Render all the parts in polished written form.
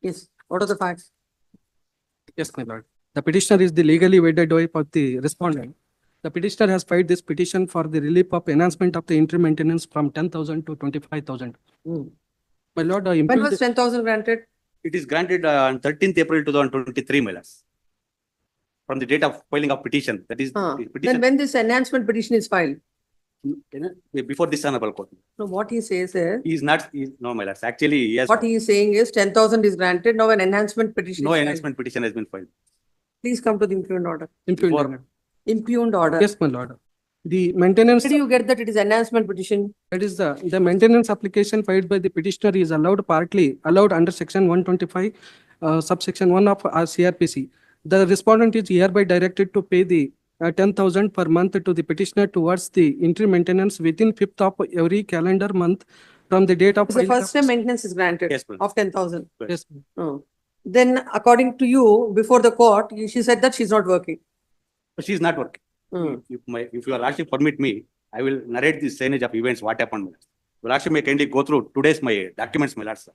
Yes. What are the facts? Yes, my lord. The petitioner is the legally wedded wife of the respondent. The petitioner has filed this petition for the relief of enhancement of the interim maintenance from 10,000 to 25,000. Hmm. My lord, When was 10,000 granted? It is granted on 13th April 2023, my lords. From the date of filing of petition, that is the Then petition when this enhancement petition is filed? before this honorable court. So what he says is, He is not, no, my lords. Actually, he has what he is saying is 10,000 is granted. Now an enhancement petition no is filed. enhancement petition has been filed. Please come to the impugned order. impugned. Before- Impugned order. Yes, my lord. The maintenance, Where do you get that it is enhancement petition? that is the maintenance application filed by the petitioner is partly allowed under section 125, subsection 1 of CRPC. The respondent is hereby directed to pay the 10,000 per month to the petitioner towards the interim maintenance within 5th of every calendar month from the date of. It's the filing first of- time maintenance is granted Yes, ma'am. of 10,000. Yes, Oh. Then according to you, before the court, she said that she's not working. But she is not working. Hmm. If your lordship permit me, I will narrate the scenage of events, what happened. My lords. Your lordship may kindly go through today's my documents, my lords.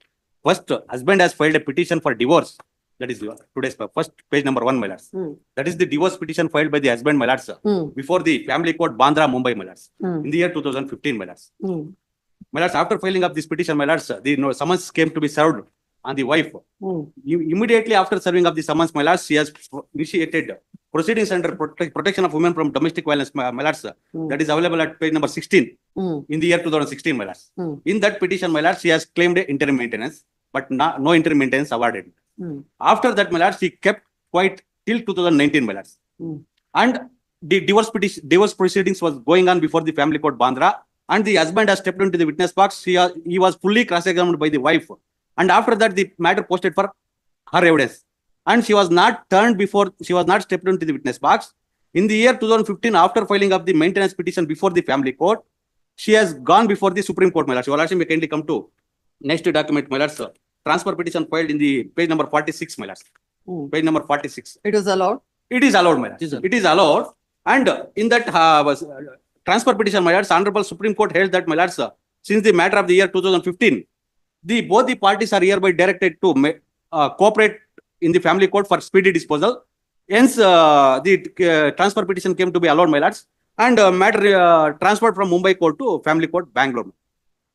First, husband has filed a petition for divorce. That is today's first page number 1, my lords. Hmm. That is the divorce petition filed by the husband, my lords, Hmm. before the family court, Bandra, Mumbai, my lords, Hmm. in the year 2015, my lords. Hmm. My lords, after filing of this petition, my lords, the summons came to be served on the wife. Hmm. Immediately after serving of the summons, my lords, she has initiated proceedings under protection of women from domestic violence, my lords. Hmm. That is available at page number 16 Hmm. in the year 2016, my lords. Hmm. In that petition, my lords, she has claimed interim maintenance, but no interim maintenance awarded. Hmm. After that, my lords, she kept quiet till 2019, my lords. Hmm. And the divorce proceedings was going on before the family court, Bandra, and the husband has stepped into the witness box. He was fully cross-examined by the wife. And after that, the matter posted for her evidence. And she was not stepped into the witness box. In the year 2015, after filing of the maintenance petition before the family court, she has gone before the Supreme Court, my lords. Your lordship may kindly come to next document, my lords. Transfer petition filed in the page number 46, my lords. Hmm. Page number 46. It was allowed. It is allowed, my lords. It is allowed. And in that transfer petition, my lords, Honorable Supreme Court held that, my lords, since the matter of the year 2015, both the parties are hereby directed to cooperate in the family court for speedy disposal. Hence, the transfer petition came to be allowed, my lords, and matter transferred from Mumbai court to family court, Bangalore.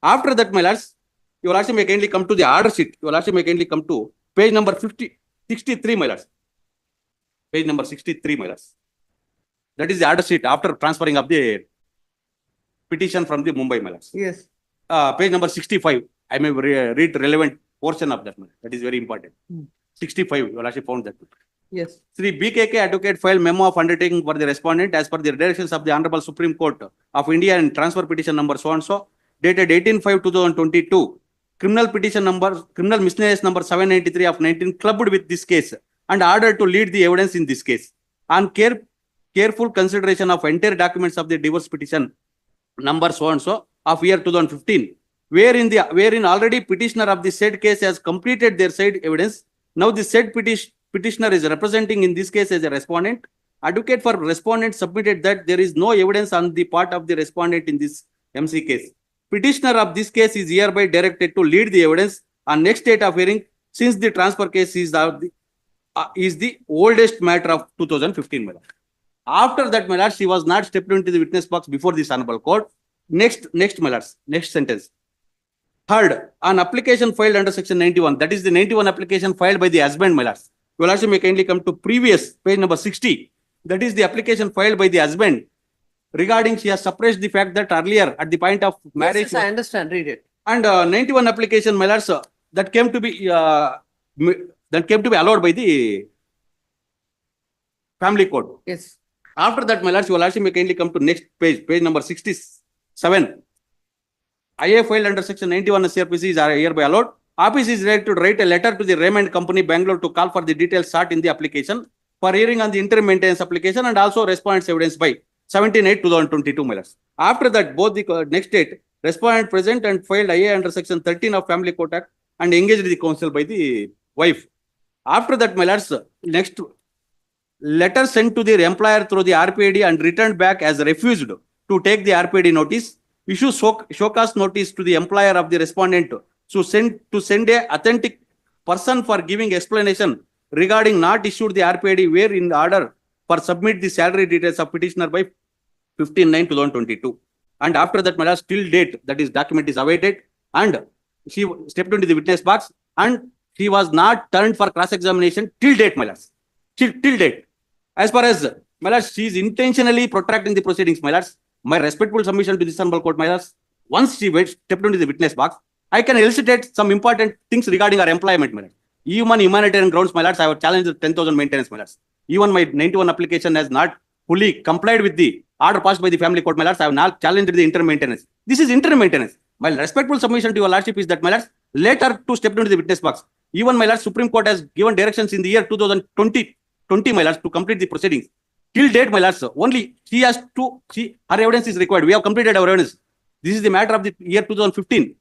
After that, my lords, your lordship may kindly come to the order sheet. Your lordship may kindly come to page number 63, my lords. Page number 63, my lords. That is the order sheet after transferring of the petition from the Mumbai, my lords. Yes. Page number 65. I may read relevant portion of that. That is very important. 65. You will actually found that. Yes. Sri BKK advocate filed memo of undertaking for the respondent as per the directions of the Honorable Supreme Court of India and transfer petition number so and so dated 18/5/2022. Criminal miscellaneous number 793 of 19 clubbed with this case and ordered to lead the evidence in this case. On careful consideration of entire documents of the divorce petition number so and so of year 2015, wherein already petitioner of the said case has completed their said evidence. Now the said petitioner is representing in this case as a respondent. Advocate for respondent submitted that there is no evidence on the part of the respondent in this MC case. Petitioner of this case is hereby directed to lead the evidence on next date of hearing, since the transfer case is the oldest matter of 2015. My lord. After that, my lord, she was not stepped into the witness box before this honorable court. Next, my lords, next sentence. Third, an application filed under section 91. That is the 91 application filed by the husband, my lords. You will also may kindly come to previous page number 60. That is the application filed by the husband regarding she has suppressed the fact that earlier at the point of marriage. Yes, I understand. Read it. And 91 application, my lords, that came to be allowed by the family court. Yes. After that, my lords, you will also may kindly come to next page number 67. IA filed under section 91 of CRPC is hereby allowed. Office is directed to write a letter to the Raymond Company, Bangalore, to call for the details sought in the application for hearing on the interim maintenance application and also respondent's evidence by 17/8/2022, my lords. After that, both the next date, respondent present and filed IA under section 13 of Family Court Act and engaged the counsel by the wife. After that, my lords, next letter sent to their employer through the RPID and returned back as refused to take the RPID notice. Issue show cause notice to the employer of the respondent to send a authentic person for giving explanation regarding not issued the RPID were in order for submit the salary details of petitioner by 15/9/2022. And after that, my lord, till date, that is document is awaited, and she stepped into the witness box and she was not turned for cross-examination till date, my lord. Till date. As far as, my lord, she is intentionally protracting the proceedings, my lord. My respectful submission to this honorable court, my lord. Once she stepped into the witness box, I can elucidate some important things regarding her employment, my lord. Even on humanitarian grounds, my lords, I have challenged the 10,000 maintenance, my lords. Even my 91 application has not fully complied with the order passed by the family court, my lords. I have not challenged the interim maintenance. This is interim maintenance. My respectful submission to your lordship is that, my lords, let her to step into the witness box. Even, my lords, Supreme Court has given directions in the year 2020, my lords, to complete the proceedings. Till date, my lords, only she has to, her evidence is required. We have completed our evidence. This is the matter of the year 2015.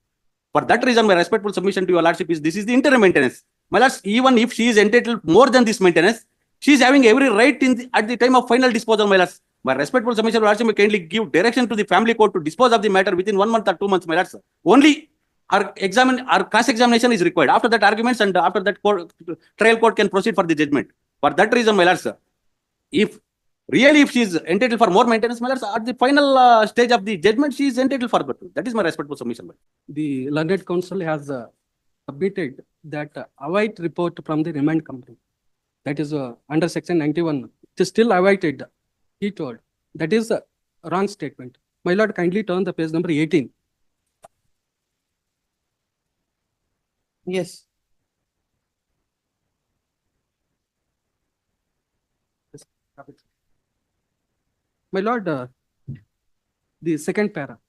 For that reason, my respectful submission to your lordship is this is the interim maintenance. My lords, even if she is entitled more than this maintenance, she is having every right at the time of final disposal, my lords. My respectful submission to your lordship may kindly give direction to the family court to dispose of the matter within 1 month or 2 months, my lords. Only our cross-examination is required. After that, arguments and after that, trial court can proceed for the judgment. For that reason, my lords, if she is entitled for more maintenance, my lords, at the final stage of the judgment, she is entitled for that. That is my respectful submission. The learned counsel has submitted that await report from the remand company. That is under section 91. It is still awaited, he told. That is a wrong statement. My lord, kindly turn the page number 18. Yes. My lord, the second para.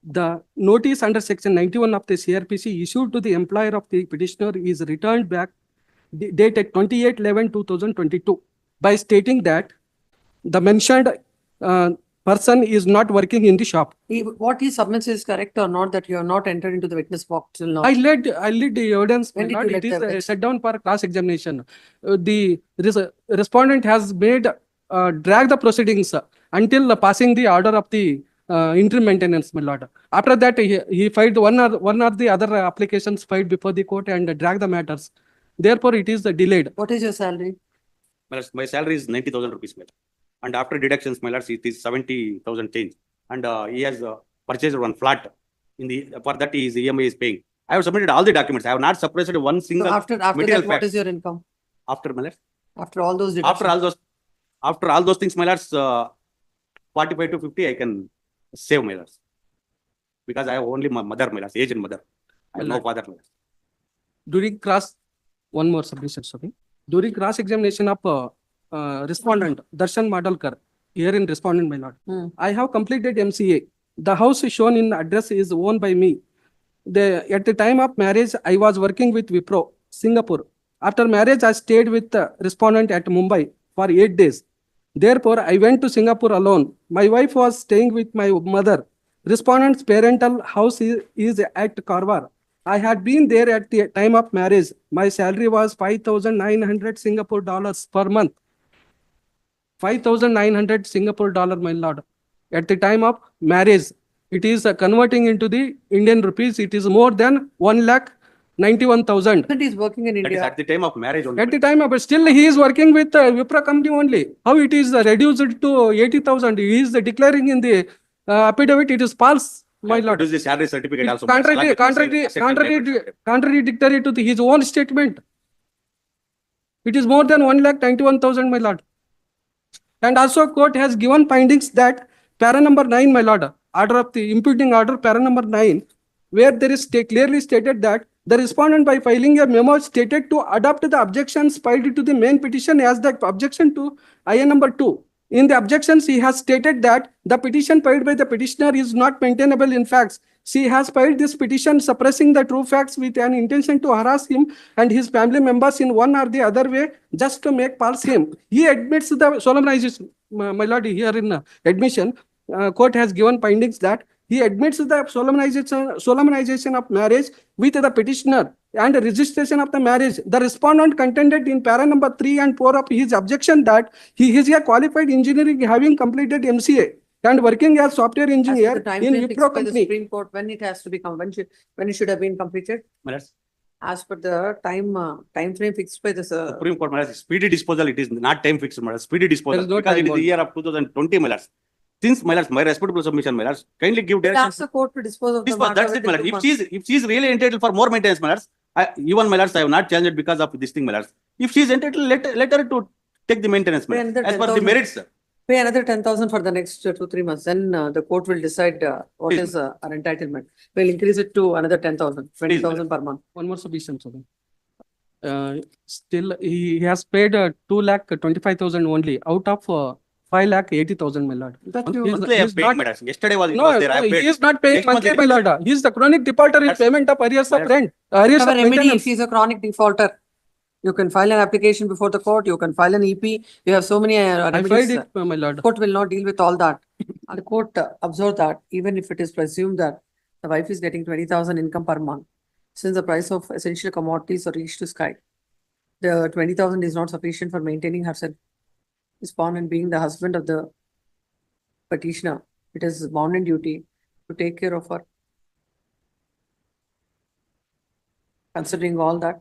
The notice under section 91 of the CRPC issued to the employer of the petitioner is returned back dated 28/11/2022 by stating that the mentioned person is not working in the shop. What he submits is correct or not, that you have not entered into the witness box till now? I led the evidence. When did my you lord, let it the is set down for cross-examination. The respondent has made drag the proceedings until passing the order of the interim maintenance, my lord. After that, he filed one or the other applications filed before the court and drag the matters. Therefore, it is delayed. What is your salary? My salary is 90,000 rupees, my lord. And after deductions, my lords, it is 70,000 change. And he has purchased one flat. For that, his EMI is paying. I have submitted all the documents. I have not suppressed one single So after material that, what fact. is your income? After, my lords? After all those deductions? After all those things, my lords, 45 to 50, I can save, my lords. Because I have only my mother, my lords, aged mother. I have no father, my lords. During one more submission, sorry. During cross-examination of respondent, Darshan Madalkar, here in respondent, my lord. I have completed MCA. The house shown in address is owned by me. At the time of marriage, I was working with Wipro, Singapore. After marriage, I stayed with the respondent at Mumbai for 8 days. Therefore, I went to Singapore alone. My wife was staying with my mother. Respondent's parental house is at Karwar. I had been there at the time of marriage. My salary was 5,900 Singapore dollars per month. 5,900 Singapore dollar, my lord. At the time of marriage, it is converting into the Indian rupees. It is more than 1,91,000. He is working in That is India. at the time of marriage only. At the time of, but still he is working with Wipro company only. How it is reduced to 80,000? He is declaring in the affidavit. It is false, my lord. What is the salary certificate also? Contradictory to his own statement. It is more than 1,91,000, my lord. And also court has given findings that para number 9, my lord, order of the imputing order, para number 9, where there is clearly stated that the respondent by filing a memo stated to adopt the objections filed to the main petition as the objection to IN number 2. In the objections, he has stated that the petition filed by the petitioner is not maintainable in facts. She has filed this petition suppressing the true facts with an intention to harass him and his family members in one or the other way just to make false him. He admits the solemnization, my lord, here in admission, court has given findings that he admits the solemnization of marriage with the petitioner and registration of the marriage. The respondent contended in para number 3 and 4 of his objection that he is a qualified engineering having completed MCA and working as software engineer in Wipro by the company. Supreme Court, when it has to be when it should have been completed? My lords, As per the time frame fixed by the Supreme Court, my lords, speedy disposal, it is not time fixed, my lords, speedy disposal, no because time it is the bound. year of 2020, my lords. Since, my lords, my respectable submission, my lords, kindly give We'll direction. ask the court to dispose of the Dispose, matter that's it, my within lords. 2 months. If she is really entitled for more maintenance, my lords, even, my lords, I have not challenged it because of this thing, my lords. If she is entitled, let her to take the maintenance, my Pay lords, another as per the 10,000. merits. Pay another 10,000 for the next 2-3 months. Then the court will decide what Please, is our entitlement. We'll increase it to another 10,000, 20,000 per month. One more submission, sir. Still, he has paid 2,25,000 only out of 5,80,000, my lord. That He you- is- Monthly I he have is paid, not- my lords. Yesterday was, it No, was there, I no, have he paid. is not paying Next month monthly, it my is- lord. He is the chronic defaulter in That's- payment of arrears of That's- rent, arrears Have a of remedy if maintenance. he's a chronic defaulter. You can file an application before the court. You can file an EP. You have so many I filed remedies. it, my lord. Court will not deal with all that. And the court observed that even if it is presumed that the wife is getting 20,000 income per month, since the price of essential commodities are reached to sky, the 20,000 is not sufficient for maintaining herself. Is born and being the husband of the petitioner, it is bound in duty to take care of her. Considering all that,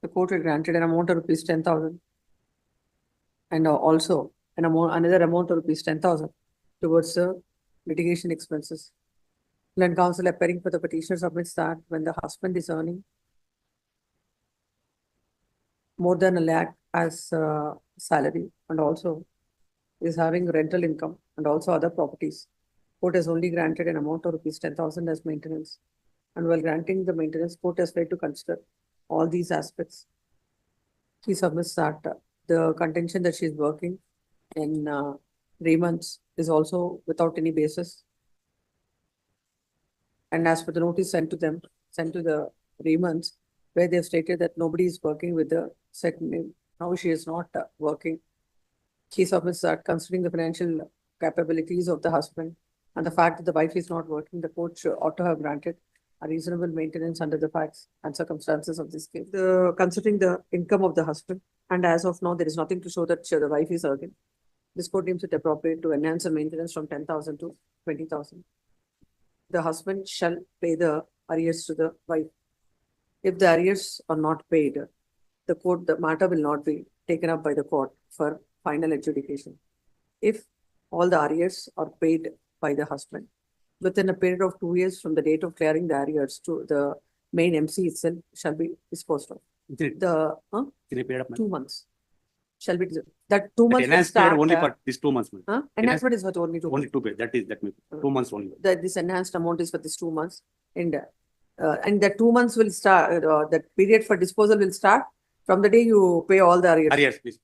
the court had granted an amount of rupees 10,000 and also another amount of rupees 10,000 towards the litigation expenses. Land counsel appearing for the petitioner submits that when the husband is earning more than 1 lakh as salary and also is having rental income and also other properties, court has only granted an amount of rupees 10,000 as maintenance. And while granting the maintenance, court has failed to consider all these aspects. She submits that the contention that she is working in 3 months is also without any basis. And as per the notice sent to them, sent to the 3 months, where they have stated that nobody is working with the set name. Now she is not working. She submits that considering the financial capabilities of the husband and the fact that the wife is not working, the court ought to have granted a reasonable maintenance under the facts and circumstances of this case. Considering the income of the husband, and as of now, there is nothing to show that the wife is earning. This court deems it appropriate to enhance the maintenance from 10,000 to 20,000. The husband shall pay the arrears to the wife. If the arrears are not paid, the matter will not be taken up by the court for final adjudication. If all the arrears are paid by the husband, within a period of 2 years from the date of clearing the arrears to the main MC itself shall be disposed of. In a period of 2 months shall be, that 2 That months will enhanced period start. only for these 2 months, my lords. Enhancement is for only 2 months. Only 2 paid, that means 2 months only. This enhanced amount is for these 2 months. And the 2 months will start, that period for disposal will start from the day you pay all the arrears. Arrears, please.